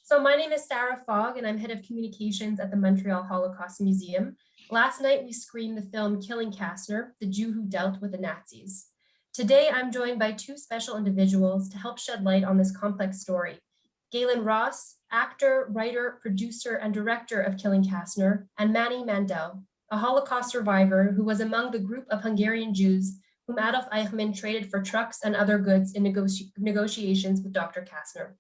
So my name is Sarah Fogg, and I'm head of communications at the Montreal Holocaust Museum. Last night, we screened the film Killing Kasztner, the Jew who dealt with the Nazis. Today, I'm joined by two special individuals to help shed light on this complex story. Gaylen Ross, actor, writer, producer, and director of Killing Kasztner, and Manny Mandel, a Holocaust survivor who was among the group of Hungarian Jews whom Adolf Eichmann traded for trucks and other goods in negotiations with Dr. Kasztner.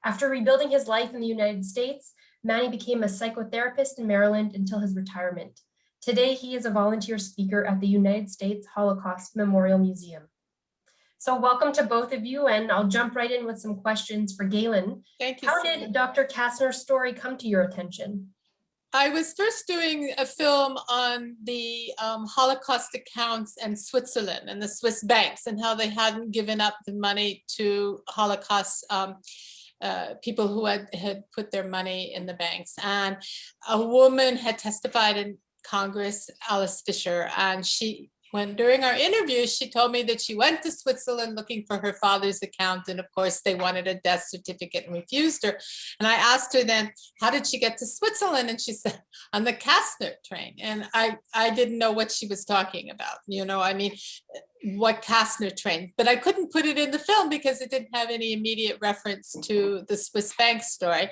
After rebuilding his life in the United States, Manny became a psychotherapist in Maryland until his retirement. Today, he is a volunteer speaker at the United States Holocaust Memorial Museum. So welcome to both of you, and I'll jump right in with some questions for Gaylen. Thank you. How did Dr. Kasztner's story come to your attention? I was first doing a film on the Holocaust accounts in Switzerland and the Swiss banks and how they hadn't given up the money to Holocaust people who had put their money in the banks. And a woman had testified in Congress, Alice Fisher, and during our interview, she told me that she went to Switzerland looking for her father's account. And of course, they wanted a death certificate and refused her. And I asked her then, how did she get to Switzerland? And she said, on the Kasztner train. And I didn't know what she was talking about. What Kasztner train? But I couldn't put it in the film because it didn't have any immediate reference to the Swiss bank story.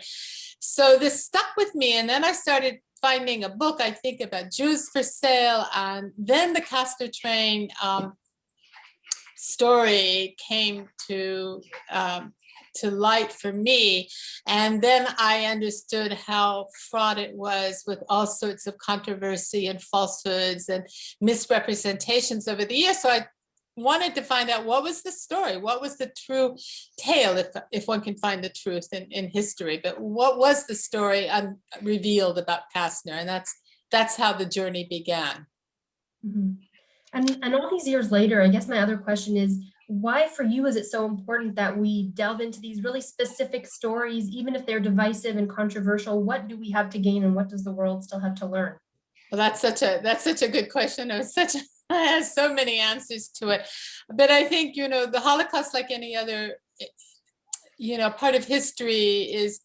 So this stuck with me. And then I started finding a book, I think, about Jews for sale. And then the Kasztner train story came to light for me. And then I understood how fraught it was with all sorts of controversy and falsehoods and misrepresentations over the years. So I wanted to find out, what was the story? What was the true tale, if one can find the truth in history? But what was the story revealed about Kasztner? And that's how the journey began. Mm-hmm. And all these years later, I guess my other question is, why for you is it so important that we delve into these really specific stories, even if they're divisive and controversial? What do we have to gain, and what does the world still have to learn? Well, that's such a good question. It has so many answers to it. But I think, the Holocaust, like any other, part of history, is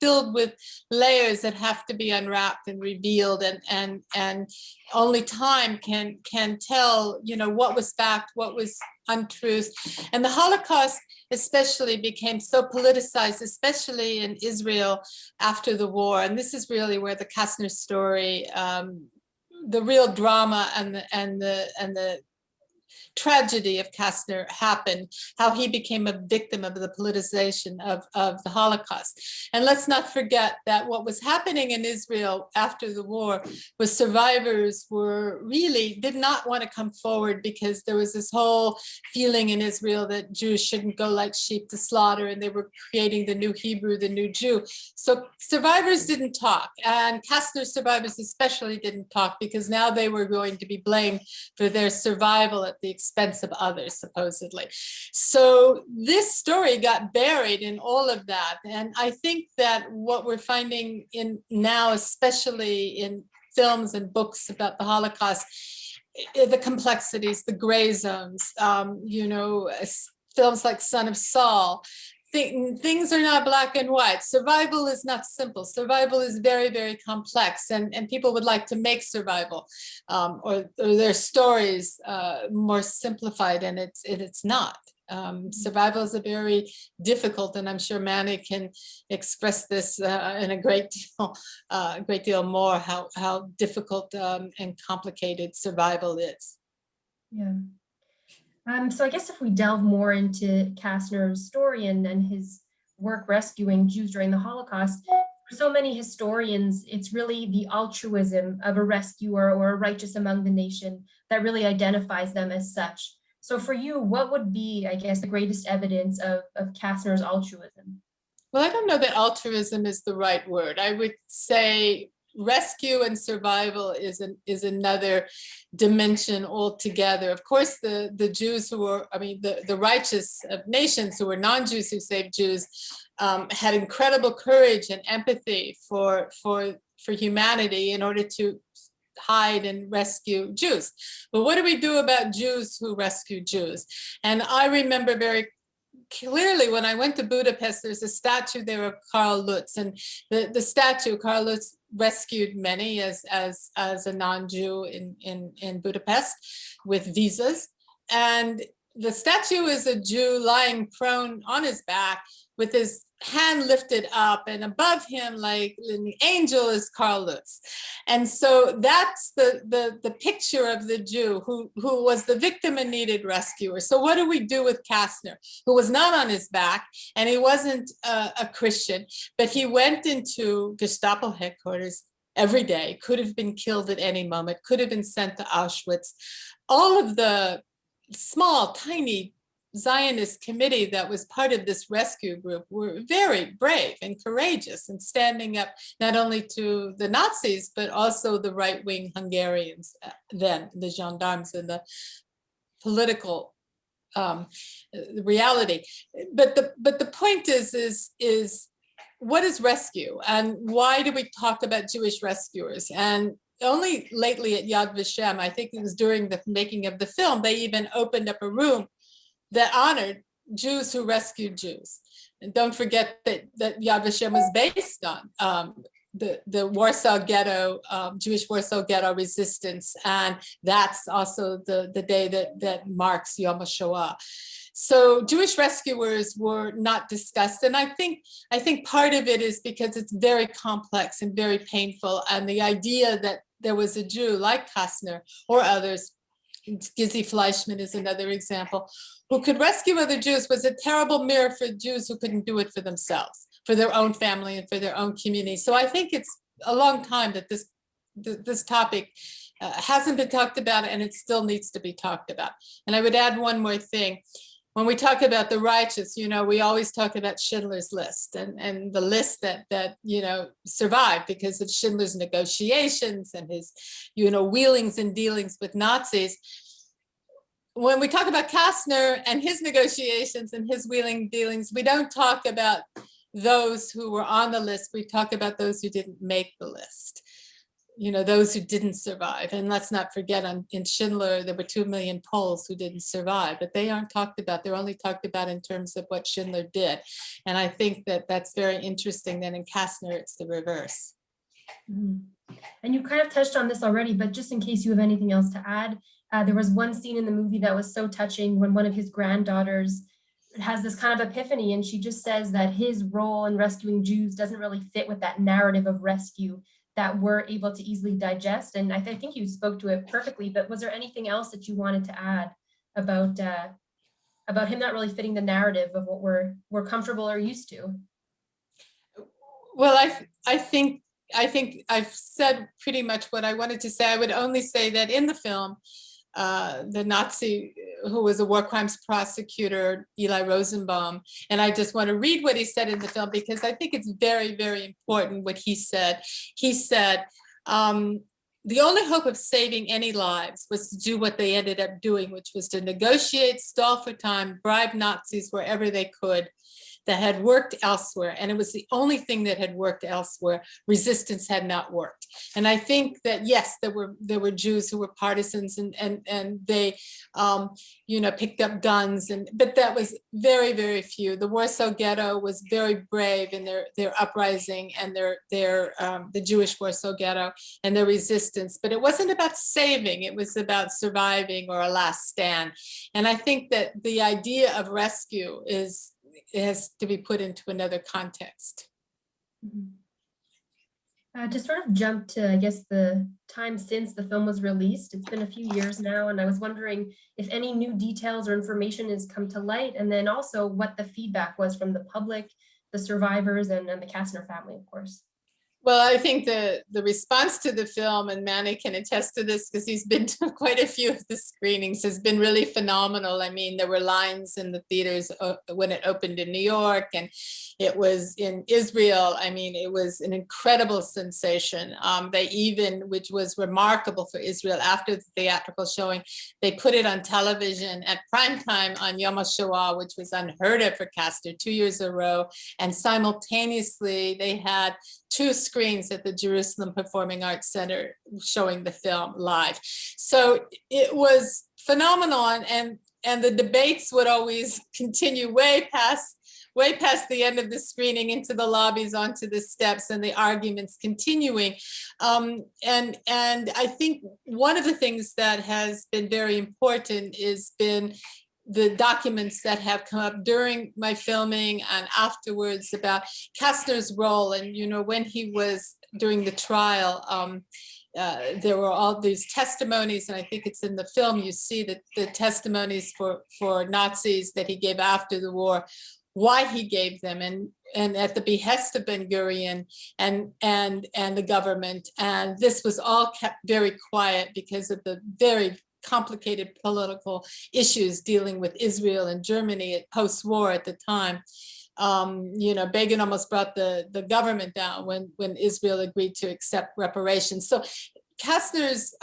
filled with layers that have to be unwrapped and revealed, and only time can tell, what was fact, what was untruth. And the Holocaust especially became so politicized, especially in Israel after the war. And this is really where the Kasztner story, the real drama and the tragedy of Kasztner happened, how he became a victim of the politicization of the Holocaust. And let's not forget that what was happening in Israel after the war was survivors did not want to come forward, because there was this whole feeling in Israel that Jews shouldn't go like sheep to slaughter, and they were creating the new Hebrew, the new Jew. So survivors didn't talk, and Kasztner survivors especially didn't talk, because now they were going to be blamed for their survival at the expense of others, supposedly. So this story got buried in all of that. And I think that what we're finding in now, especially in films and books about the Holocaust, the complexities, the gray zones, films like Son of Saul, things are not black and white. Survival is not simple. Survival is very, very complex, and people would like to make survival or their stories more simplified, and it's not. Survival is a very difficult, and I'm sure Manny can express this in a great deal more, how difficult and complicated survival is. Yeah. So I guess if we delve more into Kaszner's story and his work rescuing Jews during the Holocaust, for so many historians, it's really the altruism of a rescuer or a righteous among the nation that really identifies them as such. So for you, what would be, I guess, the greatest evidence of Kaszner's altruism? Well, I don't know that altruism is the right word. I would say rescue and survival is another dimension altogether. Of course, the Jews who were, the righteous of nations who were non-Jews who saved Jews had incredible courage and empathy for humanity in order to hide and rescue Jews. But what do we do about Jews who rescue Jews? And I remember very clearly, when I went to Budapest, there's a statue there of Karl Lutz, and the statue, Karl Lutz rescued many as a non-Jew in Budapest with visas. And the statue is a Jew lying prone on his back with his hand lifted up, and above him, like the angel, is Karl Lutz. And so that's the picture of the Jew who was the victim and needed rescuer. So what do we do with Kaszner, who was not on his back, and he wasn't a Christian, but he went into Gestapo headquarters every day, could have been killed at any moment, could have been sent to Auschwitz. All of the small, tiny Zionist committee that was part of this rescue group were very brave and courageous and standing up not only to the Nazis, but also the right-wing Hungarians, then the gendarmes and the political reality. But the point is what is rescue, and why do we talk about Jewish rescuers? And only lately at Yad Vashem, I think it was during the making of the film, they even opened up a room that honored Jews who rescued Jews. And don't forget that Yad Vashem was based on the Warsaw Ghetto, Jewish Warsaw Ghetto resistance. And that's also the day that marks Yom HaShoah. So Jewish rescuers were not discussed. And I think part of it is because it's very complex and very painful. And the idea that there was a Jew like Kaszner or others, Gizzy Fleischman is another example, who could rescue other Jews, was a terrible mirror for Jews who couldn't do it for themselves, for their own family and for their own community. So I think it's a long time that this topic hasn't been talked about, and it still needs to be talked about. And I would add one more thing. When we talk about the righteous, we always talk about Schindler's List and the list that survived because of Schindler's negotiations and his, wheelings and dealings with Nazis. When we talk about Kaszner and his negotiations and his wheeling dealings, we don't talk about those who were on the list. We talk about those who didn't make the list. Those who didn't survive. And let's not forget, in Schindler, there were 2 million Poles who didn't survive, but they aren't talked about. They're only talked about in terms of what Schindler did. And I think that that's very interesting that in Kaszner, it's the reverse. Mm-hmm. And you kind of touched on this already, but just in case you have anything else to add, there was one scene in the movie that was so touching when one of his granddaughters has this kind of epiphany, and she just says that his role in rescuing Jews doesn't really fit with that narrative of rescue that we're able to easily digest. And I think you spoke to it perfectly, but was there anything else that you wanted to add about him not really fitting the narrative of what we're comfortable or used to? Well, I think I've said pretty much what I wanted to say. I would only say that in the film, the Nazi who was a war crimes prosecutor, Eli Rosenbaum, and I just want to read what he said in the film because I think it's very, very important what he said. He said, the only hope of saving any lives was to do what they ended up doing, which was to negotiate, stall for time, bribe Nazis wherever they could, that had worked elsewhere. And it was the only thing that had worked elsewhere. Resistance had not worked. And I think that, yes, there were Jews who were partisans and they, picked up guns, but that was very, very few. The Warsaw Ghetto was very brave in their uprising and the Jewish Warsaw Ghetto and their resistance, but it wasn't about saving, it was about surviving or a last stand. And I think that the idea of rescue has to be put into another context. To sort of jump to, I guess, the time since the film was released, it's been a few years now, and I was wondering if any new details or information has come to light, and then also what the feedback was from the public, the survivors, and the Kaszner family, of course. Well, I think the response to the film, and Manny can attest to this because he's been to quite a few of the screenings, has been really phenomenal. I mean, there were lines in the theaters when it opened in New York, and it was in Israel. I mean, it was an incredible sensation. They even, which was remarkable for Israel, after the theatrical showing, they put it on television at prime time on Yom HaShoah, which was unheard of for Kaszner, 2 years in a row. And simultaneously, they had 2 screens at the Jerusalem Performing Arts Center showing the film live. So it was phenomenal. And the debates would always continue way past the end of the screening into the lobbies, onto the steps, and the arguments continuing. And I think one of the things that has been very important has been the documents that have come up during my filming and afterwards about Kaszner's role. And, you know, when he was doing the trial, there were all these testimonies, and I think it's in the film, you see that the testimonies for Nazis that he gave after the war, why he gave them, and at the behest of Ben-Gurion and the government. And this was all kept very quiet because of the very complicated political issues dealing with Israel and Germany at post-war at the time. You know, Begin almost brought the government down when Israel agreed to accept reparations. So Kaszner's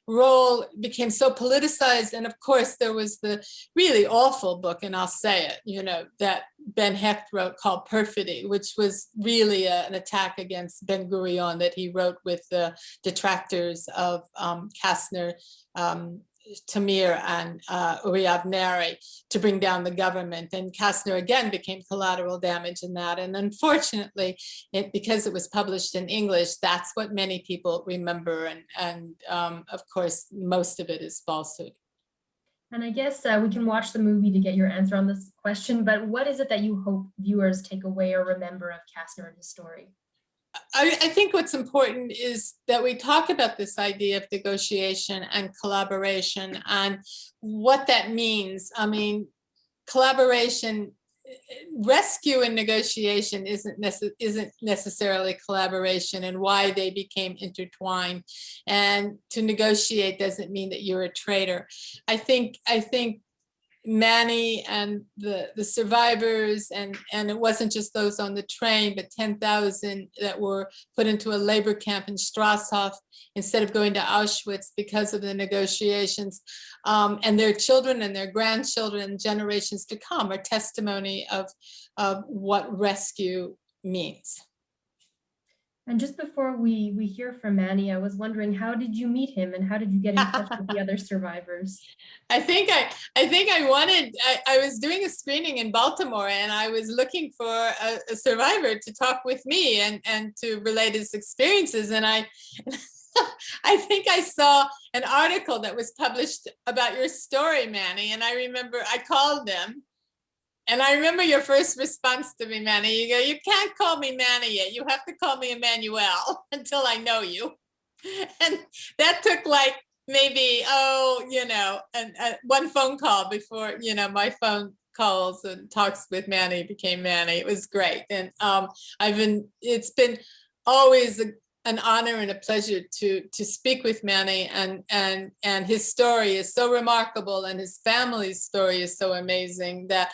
role became so politicized. And of course, there was the really awful book, and I'll say it, you know, that Ben Hecht wrote called Perfidy, which was really an attack against Ben-Gurion that he wrote with the detractors of Kaszner, Tamir and Uri Avneri, to bring down the government. And Kaszner again became collateral damage in that. And unfortunately, because it was published in English, that's what many people remember. And of course, most of it is falsehood. And I guess we can watch the movie to get your answer on this question, but what is it that you hope viewers take away or remember of Kaszner and his story? I think what's important is that we talk about this idea of negotiation and collaboration and what that means. I mean, collaboration, rescue and negotiation isn't necessarily collaboration, and why they became intertwined. And to negotiate doesn't mean that you're a traitor. I think Manny and the survivors, and it wasn't just those on the train, but 10,000 that were put into a labor camp in Strasshof instead of going to Auschwitz because of the negotiations, and their children and their grandchildren and generations to come are testimony of what rescue means. And just before we hear from Manny, I was wondering, how did you meet him and how did you get in touch with the other survivors? I was doing a screening in Baltimore, and I was looking for a survivor to talk with me and to relate his experiences. And I think I saw an article that was published about your story, Manny. And I remember I called them. And I remember your first response to me, Manny. You go, "You can't call me Manny yet. You have to call me Emanuel until I know you." And that took like maybe, one phone call before, my phone calls and talks with Manny became Manny. It was great. And it's been always an honor and a pleasure to speak with Manny, and his story is so remarkable, and his family's story is so amazing that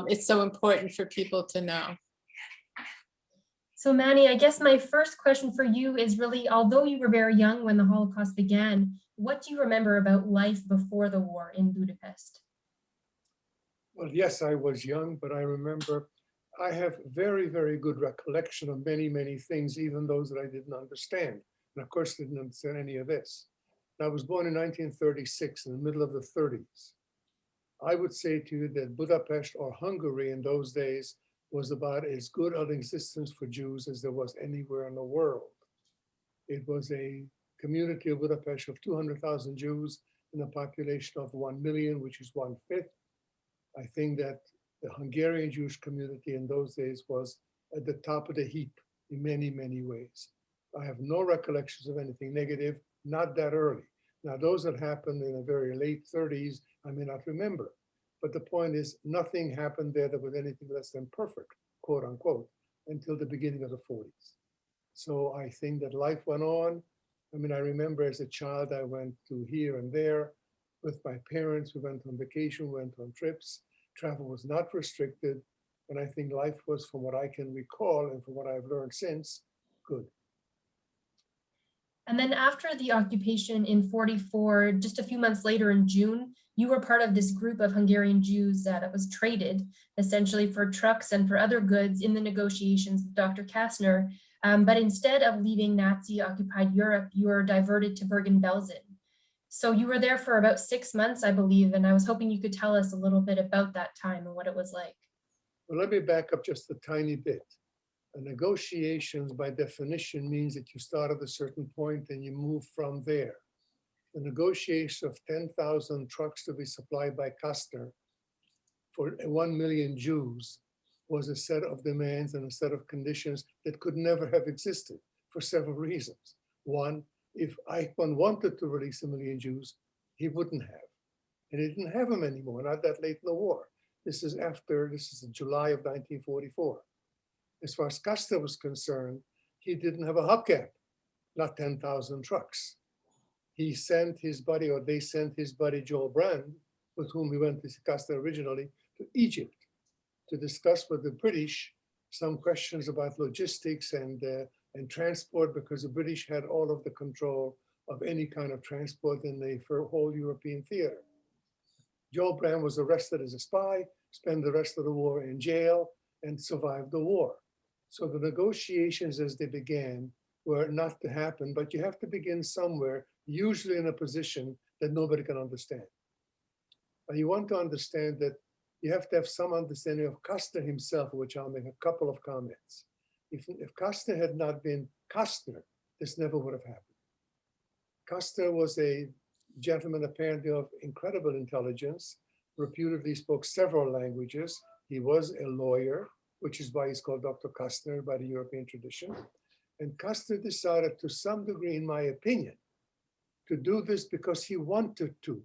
it's so important for people to know. So Manny, I guess my first question for you is really, although you were very young when the Holocaust began, what do you remember about life before the war in Budapest? Well, yes, I was young, but I remember I have very, very good recollection of many, many things, even those that I didn't understand. And of course, didn't understand any of this. And I was born in 1936, in the middle of the 30s. I would say to you that Budapest, or Hungary in those days, was about as good an existence for Jews as there was anywhere in the world. It was a community of Budapest of 200,000 Jews in a population of 1 million, which is 1/5. I think that the Hungarian Jewish community in those days was at the top of the heap in many, many ways. I have no recollections of anything negative, not that early. Now, those that happened in the very late 30s, I may not remember. But the point is, nothing happened there that was anything less than perfect, quote unquote, until the beginning of the 40s. So I think that life went on. I mean, I remember as a child, I went to here and there with my parents. We went on vacation, went on trips. Travel was not restricted. And I think life was, from what I can recall and from what I've learned since, good. And then after the occupation in 1944, just a few months later in June, you were part of this group of Hungarian Jews that was traded essentially for trucks and for other goods in the negotiations with Dr. Kaszner. But instead of leaving Nazi-occupied Europe, you were diverted to Bergen-Belsen. So you were there for about 6 months, I believe, and I was hoping you could tell us a little bit about that time and what it was like. Well, let me back up just a tiny bit. Negotiations, by definition, means that you start at a certain point and you move from there. The negotiation of 10,000 trucks to be supplied by Kasztner for 1 million Jews was a set of demands and a set of conditions that could never have existed for several reasons. One, if Eichmann wanted to release 1 million Jews, he wouldn't have. And he didn't have them anymore, not that late in the war. This is in July of 1944. As far as Kasztner was concerned, he didn't have a hubcap, not 10,000 trucks. He sent his buddy, or they sent his buddy Joel Brand, with whom he went to see Kasztner originally, to Egypt to discuss with the British some questions about logistics and transport, because the British had all of the control of any kind of transport in the whole European theater. Joel Brand was arrested as a spy, spent the rest of the war in jail, and survived the war. So the negotiations as they began were not to happen, but you have to begin somewhere, usually in a position that nobody can understand. And you want to understand that you have to have some understanding of Kasztner himself, which I'll make a couple of comments. If Kasztner had not been Kasztner, this never would have happened. Kasztner was a gentleman apparently of incredible intelligence, reputedly spoke several languages. He was a lawyer, which is why he's called Dr. Kasztner by the European tradition. And Kasztner decided, to some degree, in my opinion, to do this because he wanted to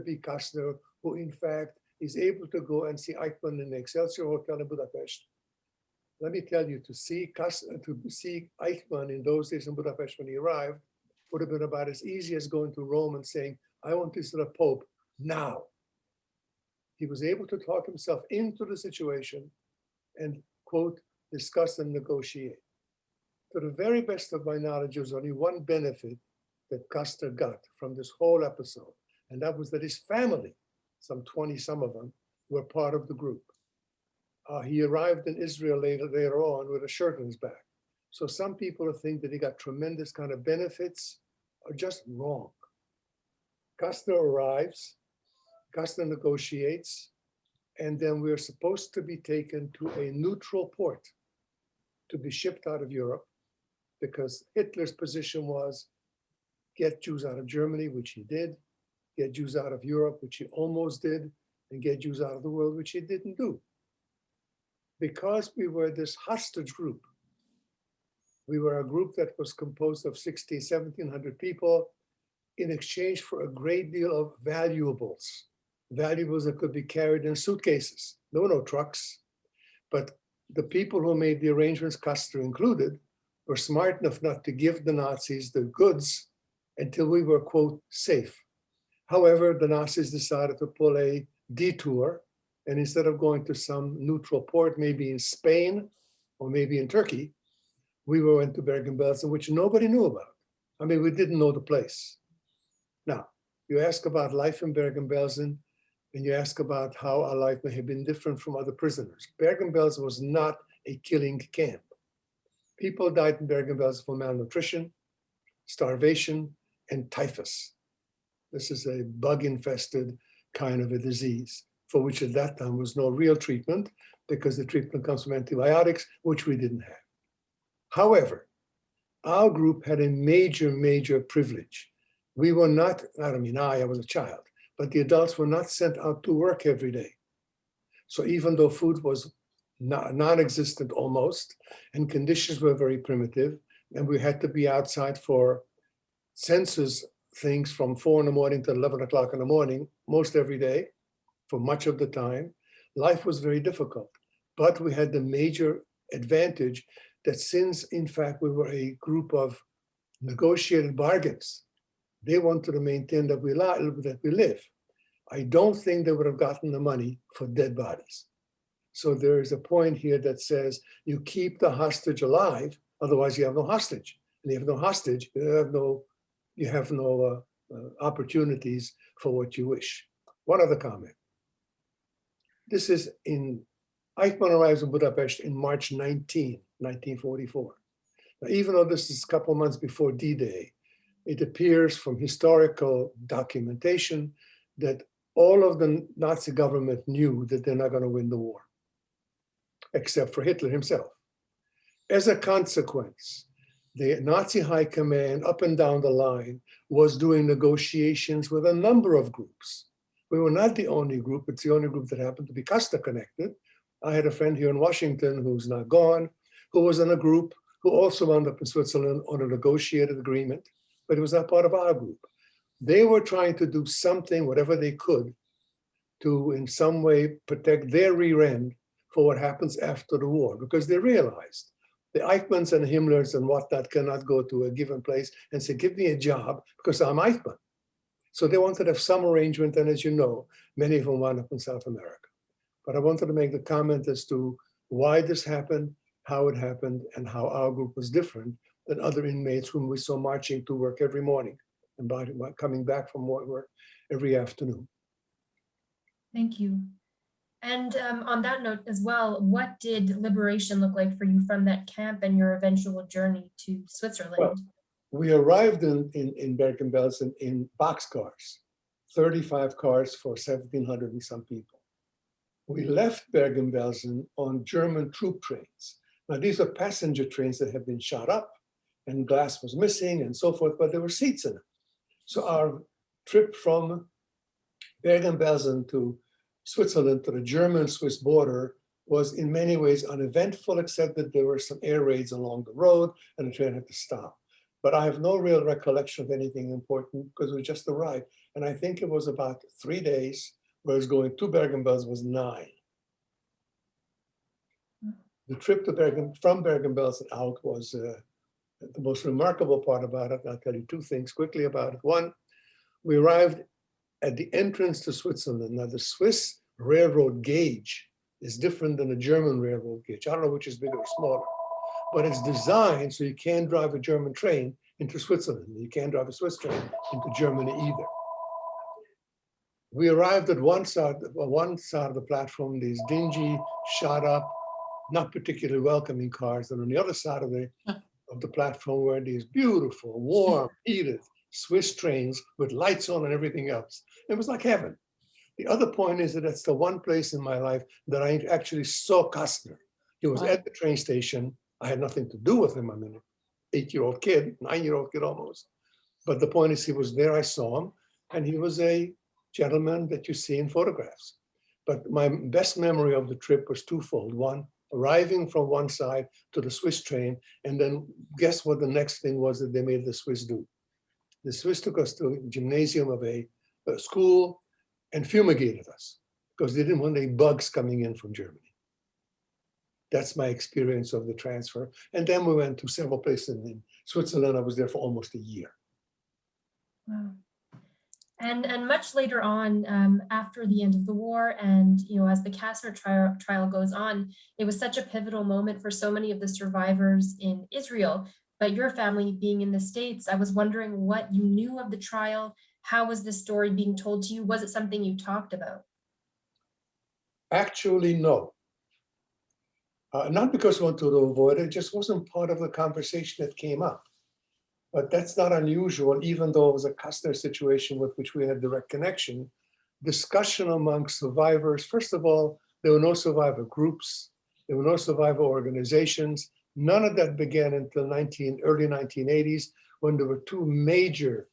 be Kasztner, who in fact is able to go and see Eichmann in the Excelsior Hotel in Budapest. Let me tell you, to see Eichmann in those days in Budapest when he arrived would have been about as easy as going to Rome and saying, I want to see the Pope now. He was able to talk himself into the situation and, quote, discuss and negotiate. To the very best of my knowledge, there was only one benefit that Kasztner got from this whole episode, and that was that his family, some 20 some of them, were part of the group. He arrived in Israel later on with a shirt on his back. So some people think that he got tremendous kind of benefits are just wrong. Kasztner arrives, Kasztner negotiates, and then we're supposed to be taken to a neutral port to be shipped out of Europe, because Hitler's position was get Jews out of Germany, which he did, get Jews out of Europe, which he almost did, and get Jews out of the world, which he didn't do. Because we were this hostage group, we were a group that was composed of 1,700 people in exchange for a great deal of valuables that could be carried in suitcases. There were no trucks, but the people who made the arrangements, Kasztner included, were smart enough not to give the Nazis the goods until we were, quote, safe. However, the Nazis decided to pull a detour, and instead of going to some neutral port, maybe in Spain or maybe in Turkey, we went to Bergen-Belsen, which nobody knew about. I mean, we didn't know the place. Now, you ask about life in Bergen-Belsen, and you ask about how our life may have been different from other prisoners. Bergen-Belsen was not a killing camp. People died in Bergen-Belsen from malnutrition, starvation, and typhus. This is a bug-infested kind of a disease for which at that time was no real treatment, because the treatment comes from antibiotics, which we didn't have. However, our group had a major, major privilege. We were not, I was a child, but the adults were not sent out to work every day. So even though food was non-existent almost, and conditions were very primitive, and we had to be outside for census things from 4 in the morning to 11 o'clock in the morning, most every day, for much of the time, life was very difficult. But we had the major advantage that since, in fact, we were a group of negotiated bargains, they wanted to maintain that we live. I don't think they would have gotten the money for dead bodies. So there is a point here that says you keep the hostage alive, otherwise you have no hostage. And you have no hostage, you have no opportunities for what you wish. One other comment. This is Eichmann arrives in Budapest in March 19, 1944. Now, even though this is a couple months before D-Day, it appears from historical documentation that all of the Nazi government knew that they're not going to win the war, except for Hitler himself. As a consequence, the Nazi high command up and down the line was doing negotiations with a number of groups. We were not the only group. It's the only group that happened to be Kasztner connected. I had a friend here in Washington who's now gone, who was in a group who also wound up in Switzerland on a negotiated agreement, but it was not part of our group. They were trying to do something, whatever they could, to in some way protect their rear end for what happens after the war, because they realized the Eichmanns and Himmlers and whatnot cannot go to a given place and say, give me a job because I'm Eichmann. So they wanted to have some arrangement, and as you know, many of them wound up in South America. But I wanted to make the comment as to why this happened, how it happened, and how our group was different than other inmates whom we saw marching to work every morning and coming back from work every afternoon. Thank you. And on that note as well, what did liberation look like for you from that camp and your eventual journey to Switzerland? Well, we arrived in Bergen-Belsen in boxcars, 35 cars for 1,700 and some people. We left Bergen-Belsen on German troop trains. Now, these are passenger trains that have been shot up and glass was missing and so forth, but there were seats in them. So our trip from Bergen-Belsen to Switzerland to the German-Swiss border was in many ways uneventful, except that there were some air raids along the road and the train had to stop. But I have no real recollection of anything important because we just arrived. And I think it was about 3 days, whereas going to Bergen-Belsen was 9. The trip to from Bergen-Belsen out was the most remarkable part about it. I'll tell you 2 things quickly about it. One, we arrived at the entrance to Switzerland. Now, the Swiss railroad gauge is different than the German railroad gauge. I don't know which is bigger or smaller, but it's designed so you can't drive a German train into Switzerland. You can't drive a Swiss train into Germany either. We arrived at one side of the platform, these dingy, shot up, not particularly welcoming cars, and on the other side of the platform were these beautiful, warm, heated Swiss trains with lights on and everything else. It was like heaven. The other point is that it's the one place in my life that I actually saw Kasztner. He was at the train station. I had nothing to do with him. I'm an 8-year-old kid, 9-year-old kid almost. But the point is he was there, I saw him, and he was a gentleman that you see in photographs. But my best memory of the trip was twofold. One, arriving from one side to the Swiss train, and then guess what the next thing was that they made the Swiss do? The Swiss took us to a gymnasium of a school and fumigated us because they didn't want any bugs coming in from Germany. That's my experience of the transfer. And then we went to several places in Switzerland. I was there for almost a year. Wow. And much later on, after the end of the war, and as the Kasztner trial goes on, it was such a pivotal moment for so many of the survivors in Israel. But your family being in the States, I was wondering what you knew of the trial. How was the story being told to you? Was it something you talked about? Actually, no. Not because we wanted to avoid it, it just wasn't part of the conversation that came up. But that's not unusual, even though it was a Kasztner situation with which we had direct connection. Discussion among survivors, first of all, there were no survivor groups, there were no survivor organizations. None of that began until early 1980s, when there were 2 major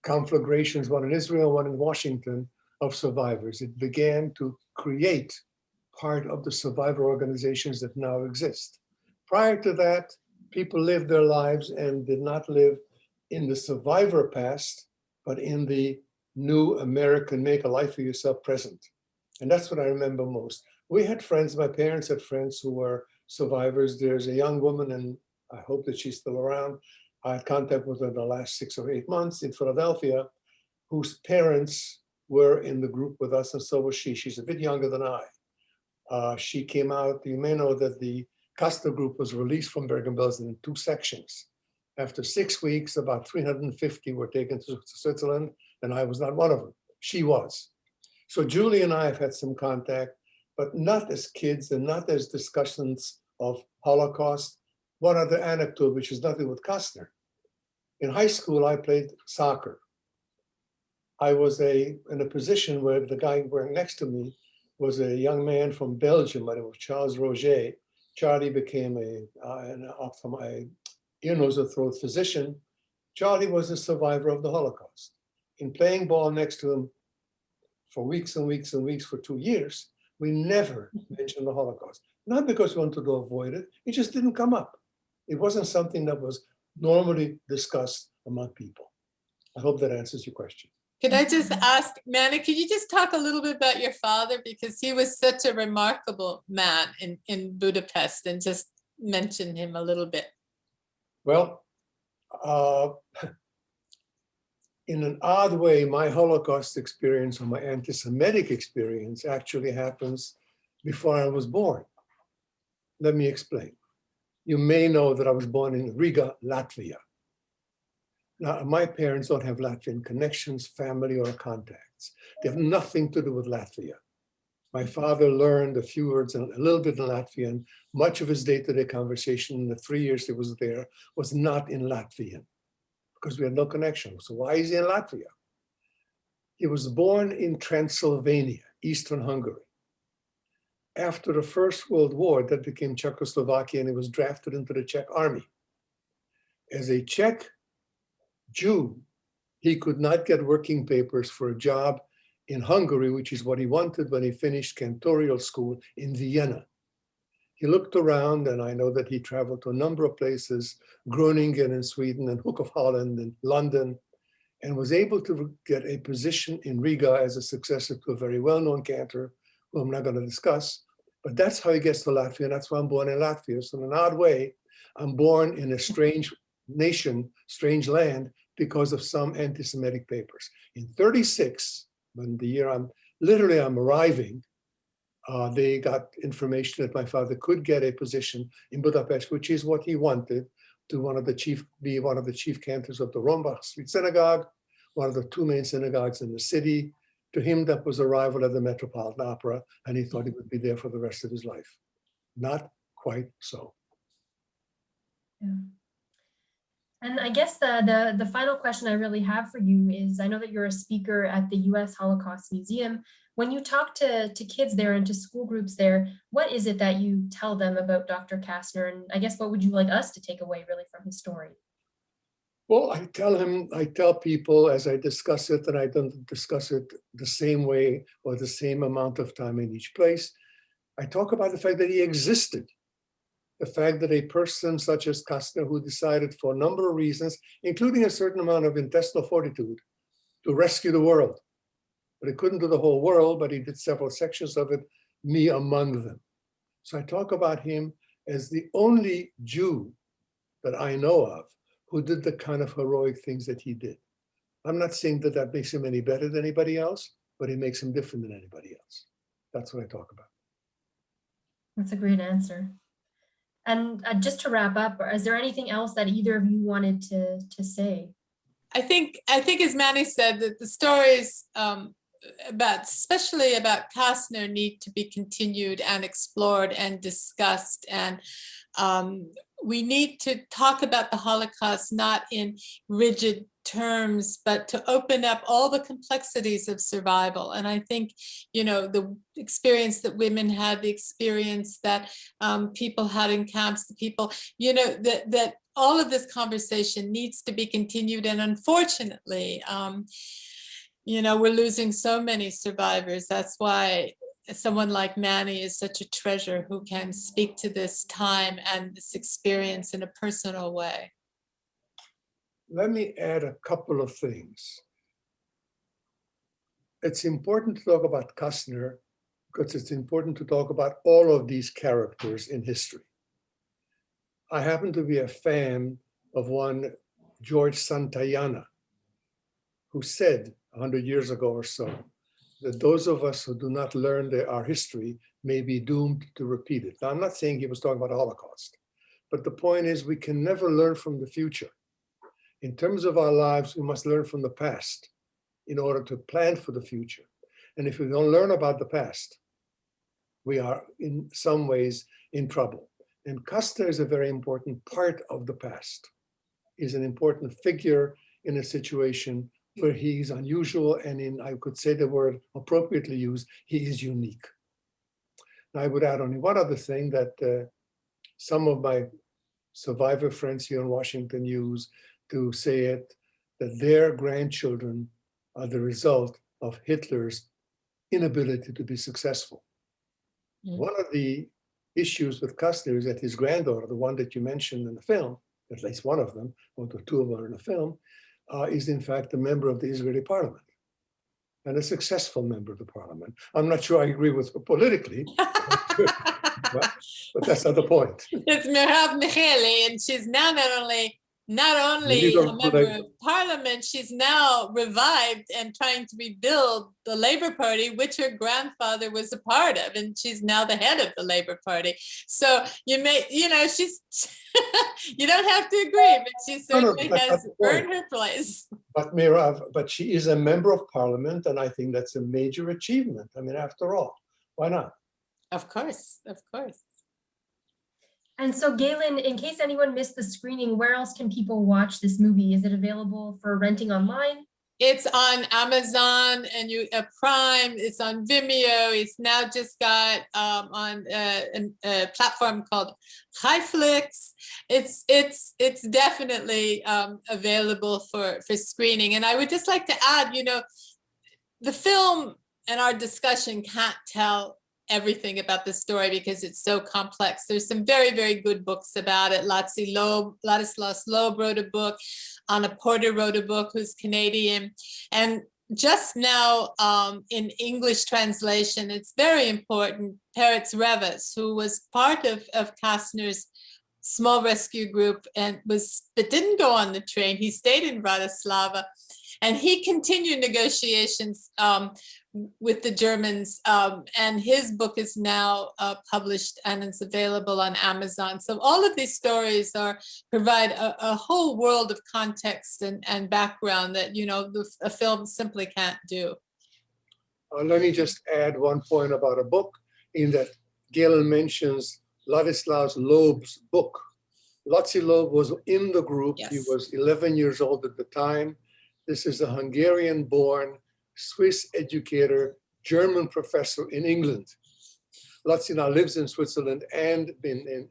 conflagrations, one in Israel, one in Washington, of survivors. It began to create part of the survivor organizations that now exist. Prior to that, people lived their lives and did not live in the survivor past, but in the new American make a life for yourself present. And that's what I remember most. We had friends, my parents had friends who were survivors. There's a young woman, and I hope that she's still around. I had contact with her in the last 6 or 8 months in Philadelphia, whose parents were in the group with us, and so was she. She's a bit younger than I. She came out, you may know that the Kasztner group was released from Bergen-Belsen in 2 sections. After 6 weeks, about 350 were taken to Switzerland, and I was not one of them. She was. So Julie and I have had some contact, but not as kids and not as discussions of Holocaust. One other anecdote, which is nothing with Kasztner. In high school, I played soccer. I was in a position where the guy next to me was a young man from Belgium by the name of Charles Roger. Charlie became an ear, nose, and throat physician. Charlie was a survivor of the Holocaust. In playing ball next to him for weeks and weeks and weeks for 2 years, we never mentioned the Holocaust. Not because we wanted to avoid it, it just didn't come up. It wasn't something that was normally discussed among people. I hope that answers your question. Could I just ask, Manny, could you just talk a little bit about your father? Because he was such a remarkable man in Budapest, and just mention him a little bit. Well, in an odd way, my Holocaust experience or my anti-Semitic experience actually happens before I was born. Let me explain. You may know that I was born in Riga, Latvia. Now, my parents don't have Latvian connections, family, or contacts. They have nothing to do with Latvia. My father learned a few words and a little bit in Latvian. Much of his day-to-day conversation in the 3 years he was there was not in Latvian because we had no connection. So why is he in Latvia? He was born in Transylvania, Eastern Hungary. After the First World War, that became Czechoslovakia, and he was drafted into the Czech army. As a Czech Jew, he could not get working papers for a job in Hungary, which is what he wanted when he finished cantorial school in Vienna. He looked around, and I know that he traveled to a number of places, Groningen in Sweden and Hook of Holland and London, and was able to get a position in Riga as a successor to a very well-known cantor, who I'm not going to discuss. But that's how he gets to Latvia, and that's why I'm born in Latvia. So in an odd way, I'm born in a strange nation, strange land, because of some anti-Semitic papers. In 36, when the year I'm arriving, they got information that my father could get a position in Budapest, which is what he wanted, to be one of the chief cantors of the Rombach Street Synagogue, one of the 2 main synagogues in the city. To him, that was arrival at the Metropolitan Opera, and he thought he would be there for the rest of his life. Not quite so. Yeah. And I guess the final question I really have for you is, I know that you're a speaker at the U.S. Holocaust Museum. When you talk to kids there and to school groups there, what is it that you tell them about Dr. Kasztner? And I guess what would you like us to take away really from his story? Well, I tell people as I discuss it, and I don't discuss it the same way or the same amount of time in each place. I talk about the fact that he existed. The fact that a person such as Kasztner, who decided for a number of reasons, including a certain amount of intestinal fortitude, to rescue the world. But he couldn't do the whole world, but he did several sections of it, me among them. So I talk about him as the only Jew that I know of who did the kind of heroic things that he did. I'm not saying that that makes him any better than anybody else, but it makes him different than anybody else. That's what I talk about. That's a great answer. And just to wrap up, is there anything else that either of you wanted to say? I think as Manny said, that the stories especially about Kasztner need to be continued and explored and discussed. And we need to talk about the Holocaust not in rigid terms, but to open up all the complexities of survival. And I think, the experience that women had, the experience that people had in camps, the people, that all of this conversation needs to be continued. And unfortunately, we're losing so many survivors. That's why someone like Manny is such a treasure, who can speak to this time and this experience in a personal way. Let me add a couple of things. It's important to talk about Kasztner because it's important to talk about all of these characters in history. I happen to be a fan of one George Santayana, who said 100 years ago or so, that those of us who do not learn our history may be doomed to repeat it. Now, I'm not saying he was talking about the Holocaust, but the point is we can never learn from the future. In terms of our lives, we must learn from the past in order to plan for the future. And if we don't learn about the past, we are in some ways in trouble. And Kasztner is a very important part of the past. is an important figure in a situation where he is unusual, and in, I could say the word appropriately used, he is unique. And I would add only one other thing, that some of my survivor friends here in Washington use to say it, that their grandchildren are the result of Hitler's inability to be successful. One of the issues with Kasztner is that his granddaughter, the one that you mentioned in the film, at least one of them, or the two of them in the film, is in fact a member of the Israeli parliament, and a successful member of the parliament. I'm not sure I agree with her politically, but that's not the point. It's Merav Michaeli, and she's now not only a member of parliament, she's now revived and trying to rebuild the Labour Party, which her grandfather was a part of, and she's now the head of the Labour Party. So you she's, you don't have to agree, but she certainly has earned her place. But Mirav, but she is a member of parliament, and I think that's a major achievement. I mean, after all, why not? Of course, of course. And so Gaylen, in case anyone missed the screening, where else can people watch this movie? Is it available for renting online? It's on Amazon and Prime. It's on Vimeo. It's now just got on a platform called Flix. It's definitely available for screening. And I would just like to add, the film and our discussion can't tell everything about the story because it's so complex. There's some very, very good books about it. Ladislas Loeb wrote a book. Anna Porter wrote a book, who's Canadian. And just now in English translation, it's very important, Peretz Reves, who was part of Kaszner's small rescue group but didn't go on the train. He stayed in Bratislava, and he continued negotiations with the Germans, and his book is now published and it's available on Amazon. So all of these stories provide a whole world of context and background that a film simply can't do. Let me just add one point about a book, in that Galen mentions Ladislas Loeb's book. Laci Loeb was in the group. Yes. He was 11 years old at the time. This is a Hungarian-born Swiss educator, German professor in England. Laci now lives in Switzerland and in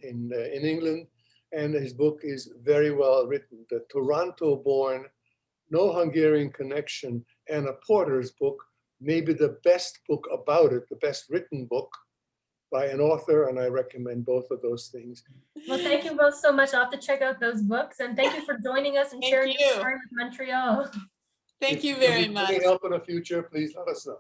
England, and his book is very well written. The Toronto-born, no Hungarian connection, Anna Porter's book may be the best book about it, the best written book by an author, and I recommend both of those things. Well, thank you both so much. I'll have to check out those books, and thank you for joining us and sharing your story with Montreal. Thank you very much. If you need help in the future, please let us know.